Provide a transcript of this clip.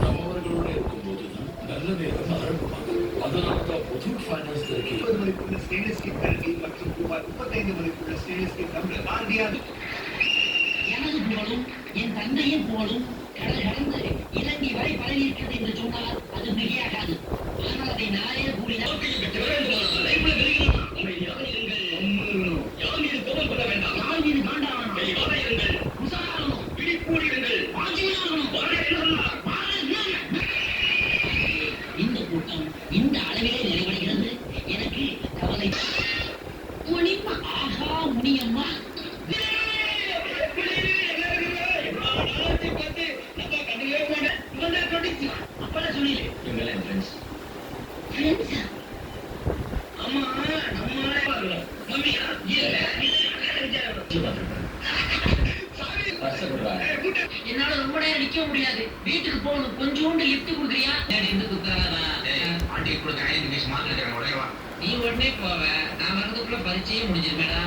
நம்மவர்களோட இருக்கும்போதுதான் நல்ல நேரம் ஆரம்பமாகும். அதனால்தான் முத்தூட் ஃபைனான்ஸ் தருகி 20 மதிப்புள்ள ஸ்டெயின்லெஸ் ஸ்டீல் கரண்டி மற்றும் ரூபாய் 35 மதிப்புள்ள ஸ்டெயின்லெஸ் ஸ்டீல் டம்ளர் ஆர்டிஆர். எனது புகழும் என் தந்தையின் புகழும் கடல் கடந்து இலங்கை வரை பரவி இருக்கிறது என்று சொன்னால் அது மிகையாகாது. ஆனால் அதை நானே கூறினால் இந்த கூட்டம் இந்த அளவிலே நிறைவடைகிறது. எனக்கு கவலை. ஆகா முனியம்மா அப்பதான் சொன்னீங்க என்னால ரொம்ப நேரம் நிக்க முடியாது. வீட்டுக்கு போகணும். கொஞ்சோண்டு லிப்ட் கொடுக்குறியா? நீ உடனே போவ. நான் வரதுக்குள்ள பரீட்சையே முடிஞ்சிருமேடா.